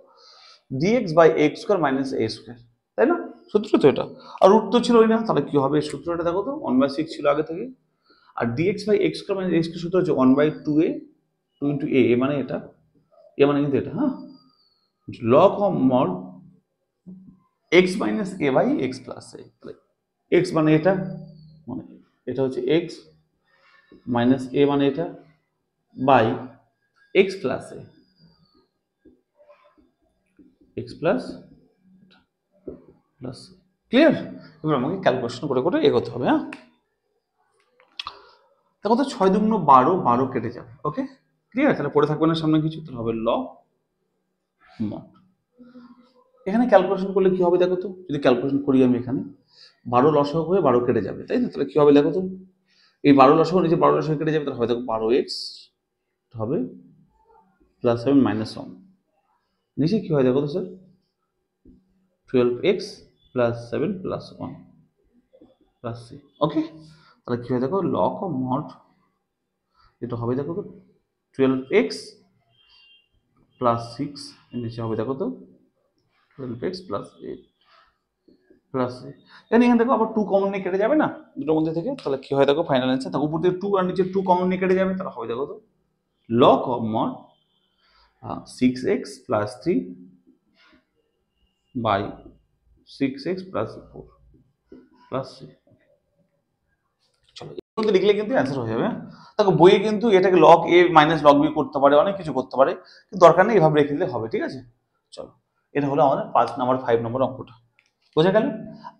dx by x square minus a square, তাই না? সূত্র তো এটা, আর রুট তো ছিল না, তাহলে কি হবে সূত্রটা দেখো তো, 1/6 ছিল আগে থেকে, আর dx by x square minus a square সূত্র হচ্ছে 1/2a, 2 ইন্টু a, এ মানে এটা, এ মানে কিন্তু এটা, হ্যাঁ log of mod x minus a by x plus a, তাহলে x মানে এটা, মানে এটা হচ্ছে x মাইনাস a মানে এটা by x plus a, x plus plus. Clear? এবার আমাকে ক্যালকুলেশন করে করে এগোতে হবে। হ্যাঁ দেখো তো 6 দুগুণ 12, 12 কেটে যাবে। Okay clear? তাহলে পড়ে থাকবে না সামনে কিছু, তাহলে হবে লগ মড। এখানে ক্যালকুলেশন করলে কি হবে দেখো তো, যদি ক্যালকুলেশন করি আমি এখানে 12 লসাগু হয়ে 12 কেটে যাবে, তাই না? তাহলে কি হবে দেখো তো, এই 12 লসাগু নিচে 12 লসাগু কেটে যাবে, তাহলে হবে দেখো 12x হবে প্লাস 7 মাইনাস 1, নিচে কি হয় দেখো তো sir, 12x plus 7 plus 1 plus c। ওকে তাহলে কি হয় দেখো, লগ অফ মড, এটা হবে দেখো তো 12x প্লাস 6, নিচে হবে দেখো তো 12x প্লাস 8 প্লাস এখানে দেখো আবার 2 কমন নিয়ে কেটে যাবে না দুটোর মধ্যে থেকে, তাহলে কি হয় দেখো ফাইনাল অ্যান্সার, দেখো উপর থেকে 2 আর নিচে 2 কমন নিয়ে কেটে যাবে, তাহলে হবে দেখো তো log of mod 6x plus 3 by 6x plus 4 plus 3। চলো এর মধ্যে লিখলে কিন্তু অ্যান্সার হয়ে যাবে। দেখো বইয়ে কিন্তু এটাকে লগ এ মাইনাস লগ বি করতে পারে, অনেক কিছু করতে পারে, কিন্তু দরকার নেই, এভাবে রেখে দিলে হবে। ঠিক আছে, চলো এটা হলো আমাদের 5 নম্বর 5 নম্বর অঙ্কটা, বোঝা গেল?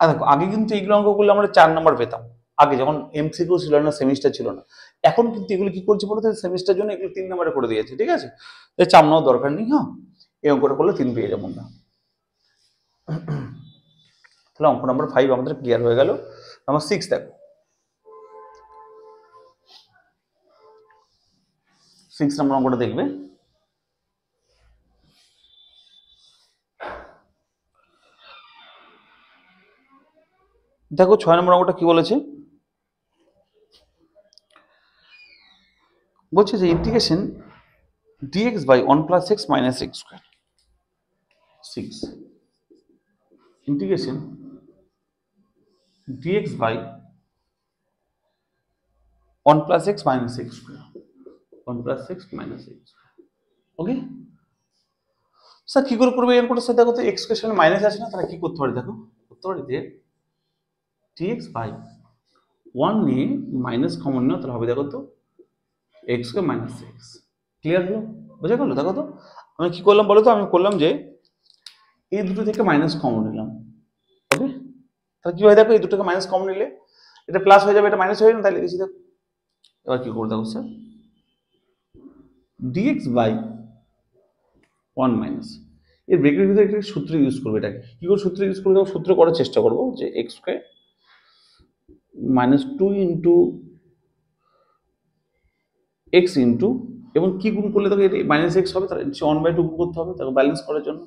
আর দেখো আগে কিন্তু এইগুলো অঙ্ক করলে আমরা 4 নম্বর পেতাম, আগে যখন এমসিকিউ ছিল না, সেমিস্টার ছিল না। এখন কিন্তু এগুলো কি করছে বলতে, সেমিস্টার জন্য এগুলো 3 নম্বরে করে দিয়েছে। ঠিক আছে, তাই চাপ নেওয়ার দরকার নেই। হ্যাঁ এই অঙ্কটা করলে 3 পেয়ে যাবো না। তাহলে অঙ্ক নম্বর 5 আমাদের ক্লিয়ার হয়ে গেল। নাম্বার 6 দেখো, 6 নম্বর অঙ্কটা দেখবে। দেখো 6 নম্বর অঙ্কটা কি বলেছে, বলছে যে integration dx by 1 plus x minus x square 6 integration dx by 1 plus x minus x square 1 plus x minus x square okay sir কি করে করবে এর কোটা স্যার দেখো তো x এর সামনে মাইনাস আছে না তাহলে কি করতে পারি দেখো করতে পারি যে dx by 1 নিয়ে মাইনাস কমন নাও তাহলে হবে দেখো তো x square minus x clear হলো বুঝা গেল দেখো তো আমি কি করলাম বলো তো আমি করলাম যে এই দুটো থেকে মাইনাস কমন নিলাম ওকে তাহলে কি হয় দেখো এই দুটোকে মাইনাস কমন নিলে এটা প্লাস হয়ে যাবে এটা মাইনাস হয়ে যাবে তাহলে লিখেছি দেখো এবার কি করব দেখো স্যার dx by 1 মাইনাস এর ব্রেকের ভিতরে একটা সূত্র ইউজ করবে এটাকে কি করে সূত্র ইউজ করব সূত্র করার চেষ্টা করব যে x square minus 2 into x into এবং কি গুণ করলে দেখো এটা মাইনাস x হবে তাহলে 1/2 গুণ করতে হবে তাকে ব্যালেন্স করার জন্য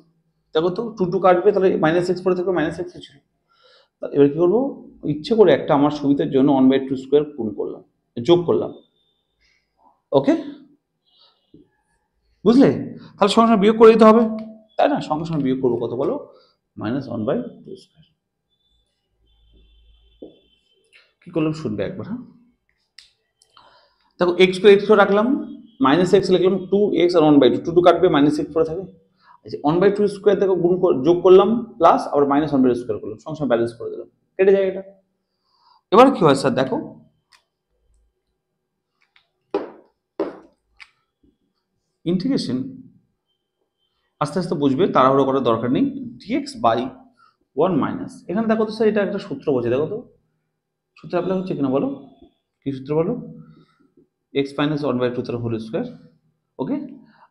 দেখো তো 2 2 কাটবে তাহলে মাইনাস x পরে থাকবে মাইনাস x ছিল এবার কি করব ইচ্ছে করে একটা আমার সুবিধার জন্য 1/2 স্কয়ার গুণ করলাম যোগ করলাম ওকে বুঝলে তাহলে সঙ্গে সঙ্গে বিয়োগ করে দিতে হবে তাই না সঙ্গে সঙ্গে বিয়োগ করবো কত বলো মাইনাস 1/2 স্কয়ার কি করলাম শুনবে একবার হ্যাঁ দেখো x স্কয়ার রাখলাম মাইনাস x লিখলাম 2x আর 1/2 2 2 কাটবে মাইনাস x পরে থাকে আচ্ছা 1/2 স্কয়ার দেখো গুণ যোগ করলাম প্লাস আবার মাইনাস 1/2 স্কয়ার করলাম সঙ্গে সঙ্গে ব্যালেন্স করে দিলাম কেটে যায় এটা এবার কি হয় স্যার দেখো ইন্টিগ্রেশন আস্তে আস্তে বুঝবে তাড়াহুড়ো করার দরকার নেই dx বাই 1 মাইনাস এখানে দেখো তো স্যার এটা একটা সূত্র বলছে দেখো তো সূত্র অ্যাপ্লাই হচ্ছে কিনা বলো কি সূত্র বলো x মাইনাস 1/2 তার হোল স্কয়ার ওকে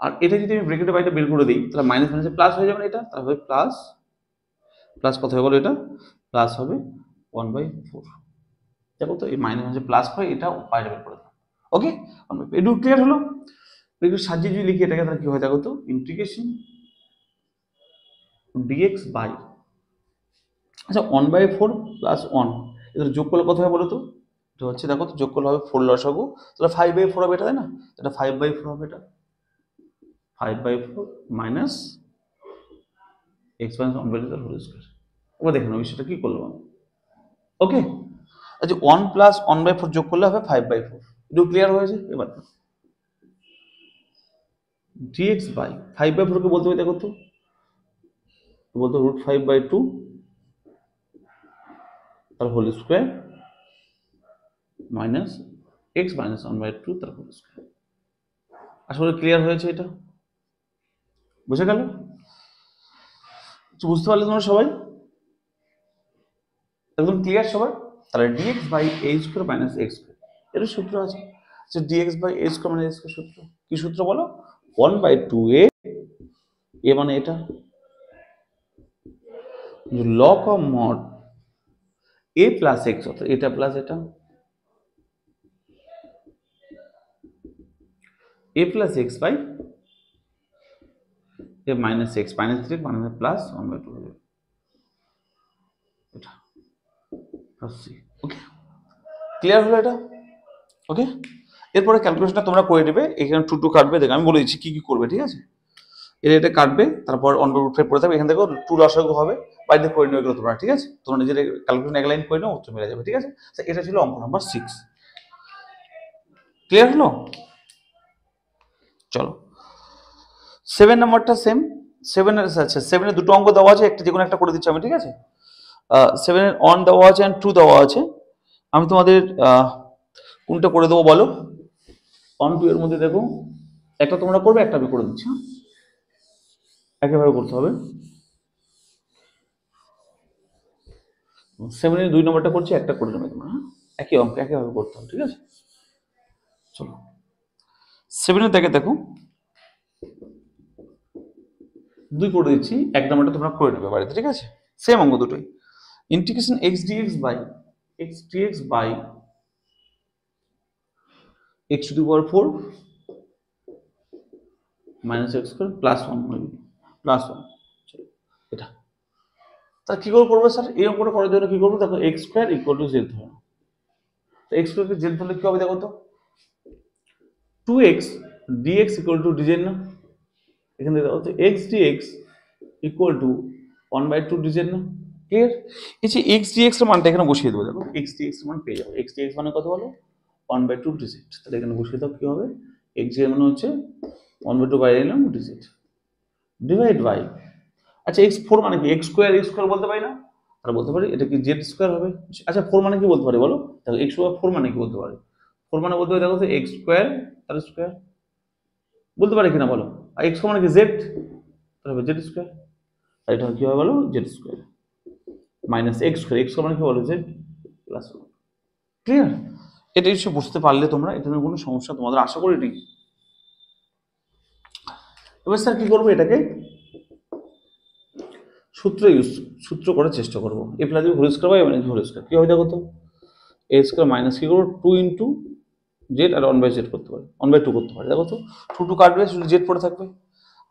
আর এটা যদি আমি ব্র্যাকেটের বাইরে বের করে দিই তাহলে মাইনাস মাইনাসে প্লাস হয়ে যাবে না এটা তাহলে হবে প্লাস প্লাস কত হবে বলো এটা প্লাস হবে 1/4 দেখো তো এই মাইনাস মাইনাসে প্লাস হয় এটা বাইরে বের করে দাও ওকে এটা ক্লিয়ার হলো একটু সাজিয়ে যদি লিখি এটাকে তাহলে কি হয় দেখো তো ইন্টিগ্রেশন dx বাই আচ্ছা 1/4 প্লাস 1 এদের যোগ করলে কত হবে বলো তো এটা হচ্ছে দেখো তো যোগ করলে হবে 4 লসাগু তাহলে 5/4 হবে এটা তাই না এটা 5/4 হবে এটা 5/4 মাইনাস x মাইনাস 1/2 তার হোল স্কয়ার এবার দেখেন বিষয়টা কি করলাম আমি ওকে আচ্ছা 1 প্লাস 1/4 যোগ করলে হবে 5/4 এটা ক্লিয়ার হয়েছে এবার dx বাই 5/4 কে বলতে হবে দেখো তো বলতে √5/2 তার whole square minus x minus 1/2 তার হোল স্কয়ার আসলে ক্লিয়ার হয়েছে এটা বুঝে গেল বুঝতে পারলে তোমরা সবাই একদম ক্লিয়ার সবার তাহলে dx by a square minus x square এর সূত্র আছে যে dx by a square minus x square সূত্র কি সূত্র বলো 1/2a a মানে এটা log of mod a plus x অর্থাৎ এটা প্লাস এটা a plus x by a minus x minus 3 মানে প্লাস 1/2 হবে এটা প্লাস c ওকে ক্লিয়ার হলো এটা ওকে এরপরে ক্যালকুলেশনটা তোমরা করে নেবে এখানে 2 2 কাটবে দেখো আমি বলে দিচ্ছি কি কি করবে ঠিক আছে এটা কাটবে তারপর 1/5 পড়ে থাকবে এখান থেকে 2 লসাগু হবে বাইরে করে নেবে এগুলো তোমরা ঠিক আছে তোমরা নিজের ক্যালকুলেশন এক লাইন করে নাও উত্তর মিলে যাবে ঠিক আছে এটা ছিল অঙ্ক নাম্বার 6 ক্লিয়ার হলো চলো 7 নাম্বারটা সেম 7 এর আচ্ছা 7 এর দুটো অঙ্ক দেওয়া আছে একটা যে কোনো একটা করে দিচ্ছি আমি ঠিক আছে 7 এর 1 দেওয়া আছে এন্ড 2 দেওয়া আছে আমি তোমাদের কোনটা করে দেবো বলো 1 2 এর মধ্যে দেখো একটা তোমরা করবে একটা আমি করে দিচ্ছি একইভাবে করতে হবে 7 এর 2 নম্বরটা করছি একটা করে নেবে তোমরা একই অঙ্ক একইভাবে করতে হবে ঠিক আছে চলো 7 এর দেখো 2 করে দিচ্ছি এক নম্বরটা তোমরা করে নেবে বাড়িতে ঠিক আছে সেম অঙ্ক দুটোই integration x dx by x to the power 4 minus x square plus one plus one, এটা তাহলে কি করে করবো স্যার? এই অঙ্কটা করার জন্য কি করবো দেখো, x square equal to Z ধরো। এক্স স্কোয়ারকে জেড ধরলে কি হবে দেখো তো, 2x dx equal to DZ না, এখানে দেখো তো x dx equal to 1/2 DZ না, ক্লিয়ার? এই যে x dx এর মানটা এখানে বসিয়ে দেবো, দেখো x dx এর মান পেয়ে যাবো। x dx মানে কত বলো? 1/2 ডিজেড। তাহলে এখানে বসিয়ে দাও, কি হবে? x এর মানে হচ্ছে 1/2 বাইরে এলাম ডিজেড ডিভাইড বাই, আচ্ছা x4 মানে কি? x স্কোয়ার বলতে পারি না? তাহলে বলতে পারি এটা কি জেড স্কোয়ার হবে। আচ্ছা 4 মানে কি বলতে পারি বলো? দেখো x/4 মানে কি বলতে পারি? 4 মানে বলতে পারি দেখো তো x স্কোয়ার তার স্কোয়ার বলতে পারি কিনা বলো? আর x মানে কি জেড, তাহলে হবে জেড স্কোয়ার। আর এটা কি হবে বলো? Z square minus x square, x square মানে কি বলো? Z plus one, clear? এটা এসে বুঝতে পারলে তোমরা, এটা কোনো সমস্যা তোমাদের আশা করি নেই। এবার স্যার কি করবো, এটাকে সূত্র করার চেষ্টা করবো। A plus B whole square by A minus whole square কি হবে দেখো তো, এ স্কোয়ার মাইনাস কি করবো 2 ইন্টু জেড আর 1/z করতে পারি, 1/2 করতে পারি, দেখো তো 2 কাটবে শুধু জেড পড়ে থাকবে।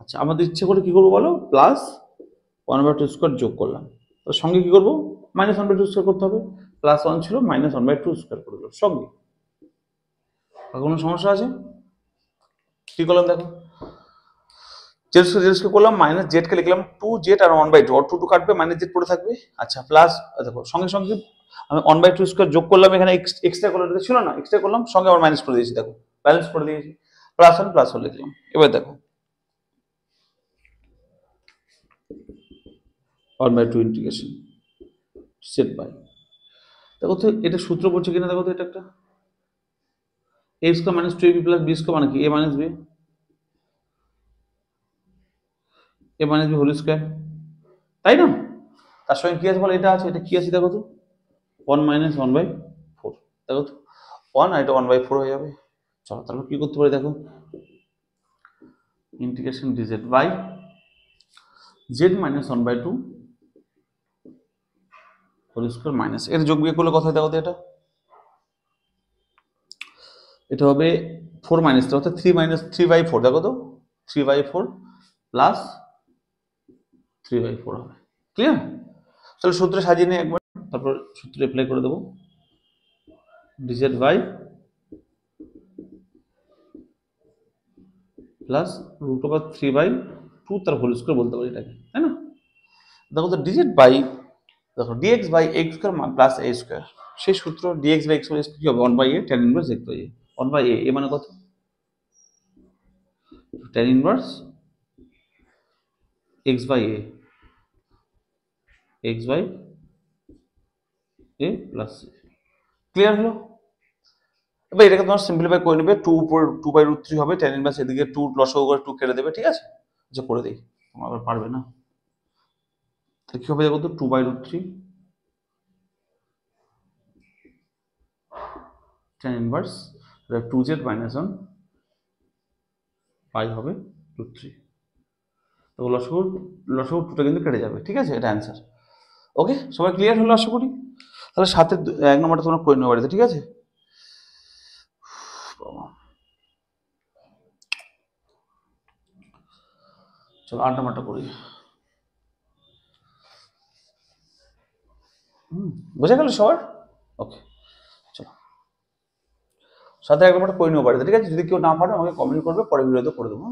আচ্ছা আমাদের ইচ্ছে করে কি করবো বলো, প্লাস 1/2 স্কোয়ার যোগ করলাম, তার সঙ্গে কি করবো মাইনাস 1/2 স্কোয়ার করতে হবে, প্লাস 1 ছিল মাইনাস 1/2 স্কোয়ার করে দিল সঙ্গে। কোনো সমস্যা আছে? কি করলাম দেখো, জেড স্কোয়ার করলাম, মাইনাস জেড কে লিখলাম 2z আর 1/2, আর 2 কাটবে মাইনাস জেড পড়ে থাকবে। আচ্ছা প্লাস দেখো সঙ্গে সঙ্গে আমি 1/2 স্কোয়ার যোগ করলাম, এখানে এক্সট্রা করে ছিল না, এক্সট্রা করলাম, সঙ্গে আবার মাইনাস করে দিয়েছি, দেখো ব্যালেন্স করে দিয়েছি, প্লাস 1 লিখলাম। এবার দেখো 1/2 ইন্টিগ্রেশন সেট বাই, দেখো তো এটা সূত্র পড়ছে কিনা দেখো তো, এটা একটা a square minus 2ab plus b square মানে কি a minus b, a minus b whole square, তাই না? তার সঙ্গে কি আছে বলো, এটা আছে, এটা কি আছে দেখো তো 1 মাইনাস 1/4, দেখো তো 1 আর এটা 1/4 হয়ে যাবে। চলো তাহলে কি করতে পারি দেখো, integration dz by z minus 1/2 whole square minus, এর যোগ বিয়োগ করলে কথা দেখো তো, এটা হবে 4 মাইনাস অর্থাৎ 3 মাইনাস 3/4, দেখো তো 3/4 প্লাস 3/4 হবে, ক্লিয়ার? তাহলে সূত্রে সাজিয়ে নিই একবার, তারপর সূত্রে অ্যাপ্লাই করে দেবো, dz বাই প্লাস √3/2 তার হোল স্কয়ার বলতে পারি এটাকে, তাই না? দেখো তো dz বাই, দেখো dx by x square plus a square, সেই সূত্র dx বাই x স্কয়ার কি হবে 1/a tan inverse x by a, 1/a a মানে কত tan inverse x by a, x by a plus clear হলো? এবার এটাকে তোমার সিম্পলিফাই করে নেবে, 2 উপর 2/√3 হবে, tan ইনভার্স এদিকে 2 লসাগু করে 2 কেটে দেবে, ঠিক আছে? যে করে দেই, তোমরা আবার পারবে না, তাহলে কি হবে দেখো তো 2/√3 tan ইনভার্স 2z মাইনাস 1 পাই হবে √3, তো লসাগু 2টা কিন্তু কেটে যাবে, ঠিক আছে? এটা অ্যান্সার। ওকে সবাই ক্লিয়ার হলো আশা করি? তাহলে সাথে 1 নম্বরটা তোমরা করে নেবে বাড়িতে, ঠিক আছে? চলো 8 নম্বরটা করি। বোঝা গেল সবার? ওকে চলো সাথে 1 নম্বরটা করে নেবে বাড়িতে, ঠিক আছে? যদি কেউ না পারে আমাকে কমেন্ট করবে, পরে ভিডিওতে করে দেবো।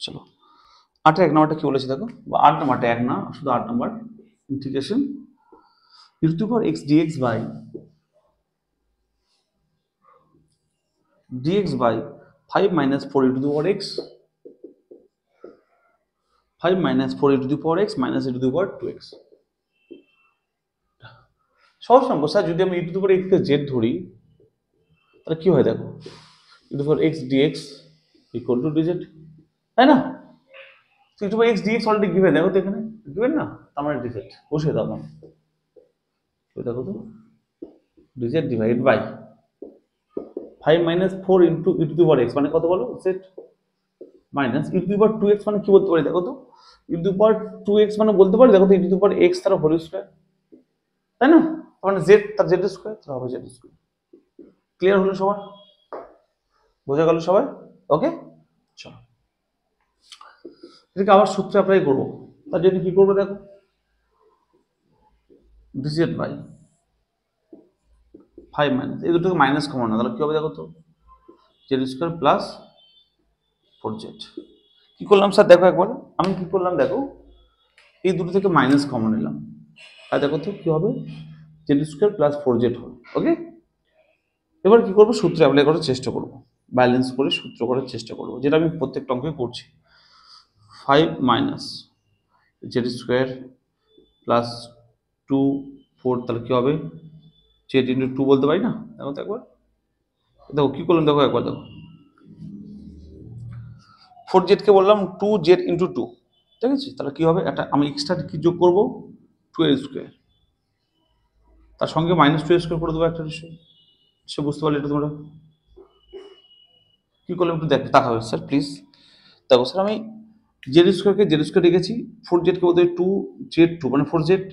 চলো 8 1 নম্বরটা কি বলেছি দেখো, 8 নম্বরটা 1 না, শুধু 8 নম্বর, integration e to the power x dx by dx by 5 minus 4 e to the power x, 5 minus 4 e to the power x minus e to the power 2x। সহজ সংখ্যা স্যার, যদি আমি e to the power x K z ধরি তাহলে কি হয় দেখো, e to the power x dx equal to dz, তাই না? e to the power x dx already given, দেখো তো এখানে গিভেন না, আমার dz বসিয়ে দাও, মানে দেখো তো dz divide by 5 minus 4 into e to the power x মানে কত বলো, z minus e to the power 2x মানে কি বলতে পারি দেখো তো, e to the power 2x মানে বলতে পারি দেখো তো e to the power x তার হোল স্কয়ার, তাই না? মানে জেড তার জেড স্কোয়ার, তাহলে হবে জেড স্কোয়ার। ক্লিয়ার হলো সবার? বোঝা গেল সবাই? ওকে, চলো এটাকে আবার সূত্রে অ্যাপ্লাই করবো। তার জন্য কি করবো দেখো, ডিজেড বাই 5 মাইনাস, এই দুটোকে মাইনাস কমন না, তাহলে কি হবে দেখো তো, জেড স্কোয়ার প্লাস 4z। কি করলাম স্যার দেখো একবার, আমি কি করলাম দেখো, এই দুটো থেকে মাইনাস কমন নিলাম, আর দেখো তো কি হবে, জেড স্কোয়ার প্লাস 4z হবে। ওকে, এবার কি করবো, সূত্র অ্যাপ্লাই করার চেষ্টা করবো, ব্যালেন্স করে সূত্র করার চেষ্টা করবো, যেটা আমি প্রত্যেকটা অঙ্কে করছি। 5 মাইনাস জেড স্কোয়ার প্লাস 2 4, তাহলে কি হবে, জেড ইন্টু 2 বলতে পারি না, দেখো তো একবার, দেখো কি করলাম দেখো একবার, দেখো 4z কে বললাম 2z ইন্টু 2, ঠিক আছে, তাহলে কি হবে, একটা আমি এক্সট্রা কি যোগ করবো, 2 স্কোয়ার, তার সঙ্গে মাইনাস 2 স্কোয়ার করে দেবো একটা বিষয়, সে বুঝতে পারলে এটা তোমরা কি করলাম, একটু দেখো তাকাবে স্যার প্লিজ। দেখো স্যার আমি জেড স্কোয়ারকে জেড স্কোয়ার রেখেছি, 4z কে বলতে 2z2 মানে 4z,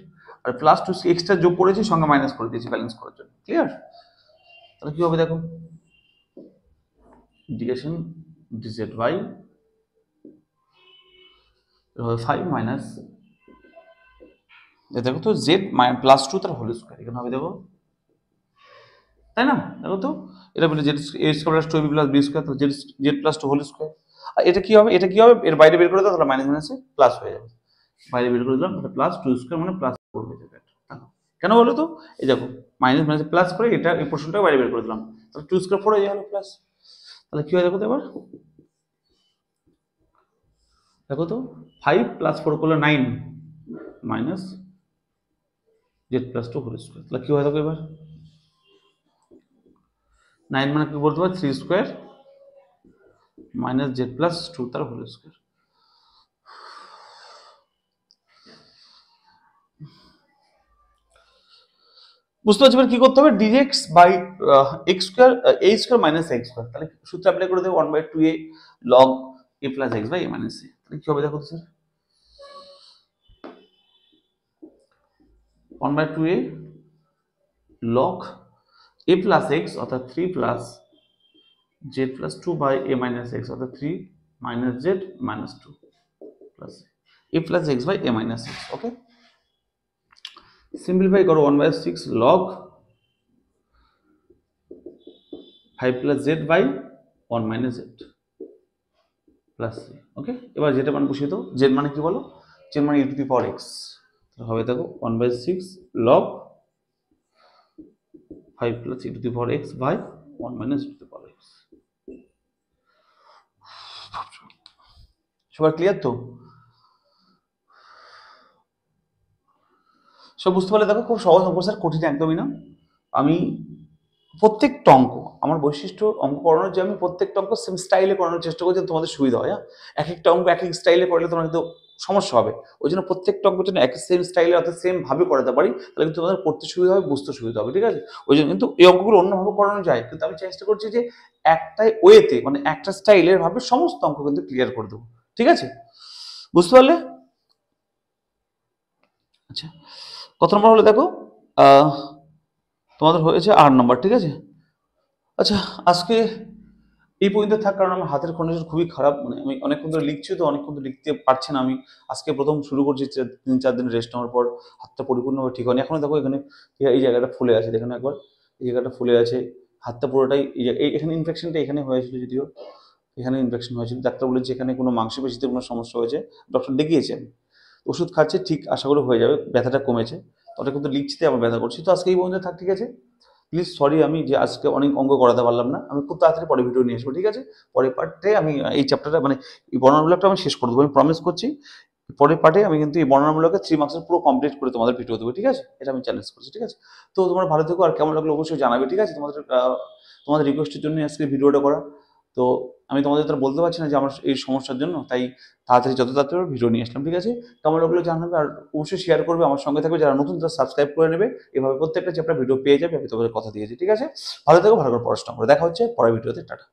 আর প্লাস 2 এক্সট্রা যোগ করেছি, সঙ্গে মাইনাস করে দিয়েছি ব্যালেন্স করার জন্য। ক্লিয়ার? তাহলে কি হবে দেখো, ইন্টিগ্রেশন dz বাই 5 মাইনাস, দেখো তো z প্লাস 2 তার হোল স্কোয়ার, এখানে হবে দেখো, তাই না, দেখো তো এটা বলে Z a square plus 2ab plus b square, তো জেড প্লাস 2 হোল স্কোয়ার। আর এটা কি হবে, এটা কি হবে, এর বাইরে বের করে দাও, তাহলে মাইনাস মাইনাসে প্লাস হয়ে যাবে, বাইরে বের করে দিলাম, তাহলে প্লাস 2 স্কোয়ার মানে প্লাস 4 হয়ে যাবে। কেন বলো তো, এই দেখো মাইনাস মাইনাসে প্লাস করে এটা এই পোর্শনটাকে বাইরে বের করে দিলাম, তাহলে 2 স্কোয়ার 4 হয়ে যাবে প্লাস, তাহলে কি হয় দেখো তো এবার, দেখো তো 5 প্লাস 4 করলে 9 minus z plus 2 whole square, তাহলে কি হয় দেখো এবার, 9 মানে কি বলতে পারো 3 স্কোয়ার মাইনাস জেড প্লাস 2 তার হোল স্কোয়ার। বুঝতে পারছি এবার কি করতে হবে, dx by x square a square minus x square, তাহলে সূত্র অ্যাপ্লাই করে দেব 1/2a log a plus x by a minus a, তাহলে কি হবে দেখো তো sir, 1/2a log a plus x অর্থাৎ 3 প্লাস z প্লাস 2 বাই a মাইনাস x অর্থাৎ 3 minus z minus 2 plus a plus x by a minus x। Okay, simplify করো, 1/6 log 5 plus z by 1 minus z plus 3। ওকে, এবার যেটা মান বসিয়ে দাও, z মানে কি বলো, z মানে e to the power x, তাহলে হবে দেখো 1/6 log 5 plus e to the power x by 1 minus e to the power x। সবার ক্লিয়ার তো? সব বুঝতে পারলে দেখো, খুব সহজ অঙ্ক স্যার, কঠিন একদমই না। আমি প্রত্যেকটা অঙ্ক, আমার বৈশিষ্ট্য অঙ্ক করানোর যে আমি প্রত্যেকটা অঙ্ক সেম স্টাইলে করানোর চেষ্টা করছি, তোমাদের সুবিধা হয়। এক একটা অঙ্ক এক এক স্টাইলে করলে তোমার কিন্তু সমস্যা হবে, ওই জন্য প্রত্যেকটা অঙ্ক যেন এক সেম স্টাইলে অর্থাৎ সেম ভাবে করাতে পারি, তাহলে কিন্তু তোমাদের পড়তে সুবিধা হবে, বুঝতে সুবিধা হবে, ঠিক আছে? ওই জন্য কিন্তু এই অঙ্কগুলো অন্যভাবে করানো যায়, কিন্তু আমি চেষ্টা করছি যে একটাই ওয়েতে মানে একটা স্টাইলের ভাবে সমস্ত অঙ্ক কিন্তু ক্লিয়ার করে দেবো, ঠিক আছে? বুঝতে পারলে? আচ্ছা, কত নম্বর হলো দেখো, তোমাদের হয়েছে 8 নম্বর, ঠিক আছে? আচ্ছা, আজকে এই পর্যন্ত থাক, কারণ আমার হাতের কন্ডিশন খুবই খারাপ, মানে আমি অনেকক্ষণ ধরে লিখছি তো, অনেকক্ষণ ধরে লিখতে পারছি না, আমি আজকে প্রথম শুরু করছি, 3-4 দিন রেস্ট নেওয়ার পর হাতটা পরিপূর্ণভাবে ঠিক হয়নি। এখনো দেখো এখানে এই জায়গাটা ফুলে আছে, দেখেন একবার, এই জায়গাটা ফুলে আছে, হাতটা পুরোটাই এখানে ইনফেকশনটা এখানে হয়েছিল, যদিও এখানে ইনফেকশন হয়েছিল, ডাক্তার বলেছে এখানে কোনো মাংসপেশিতে কোনো সমস্যা হয়েছে, ডক্টর দেখিয়েছি আমি, ওষুধ খাচ্ছে, ঠিক আশা করে হয়ে যাবে, ব্যথাটা কমেছে, তবে কিন্তু লিখতে আবার ব্যথা করছি। তো আজকে এই পর্যন্ত থাক, ঠিক আছে? প্লিজ সরি আমি যে আজকে অনেক অঙ্ক করাতে পারলাম না, আমি খুব তাড়াতাড়ি পরে ভিডিও নিয়ে আসবো, ঠিক আছে? পরের পার্টে আমি এই চ্যাপ্টারটা মানে এই বর্ণনামূলকটা আমি শেষ করে দেবো, আমি প্রমিস করছি। পরের পার্টে আমি কিন্তু এই বর্ণনামূলকের 3 মার্কসের পুরো কমপ্লিট করে তোমাদের ভিডিও দেবো, ঠিক আছে? এটা আমি চ্যালেঞ্জ করছি, ঠিক আছে? তো তোমরা ভালো থেকো, আর কেমন লাগলো অবশ্যই জানাবে, ঠিক আছে? তোমাদের রিকোয়েস্টের জন্য আজকে ভিডিওটা করা। তো আমি তোমাদের তো বলতে পারছি না যে আমার এই সমস্যার জন্য, তাই তাড়াতাড়ি যত তাড়াতাড়ি ভিডিও নিয়ে আসলাম, ঠিক আছে? কেমন লাগলো জানাবে, আর অবশ্যই শেয়ার করবে, আমার সঙ্গে থাকবে, যারা নতুন তারা সাবস্ক্রাইব করে নেবে, এভাবে প্রত্যেকটা চ্যাপ্টার ভিডিও পেয়ে যাবে, আমি তোমাদের কথা দিয়েছি, ঠিক আছে? ভালো থেকো, ভালো করে পড়াশোনা করো, দেখা হচ্ছে পরের ভিডিওতে, টাটা।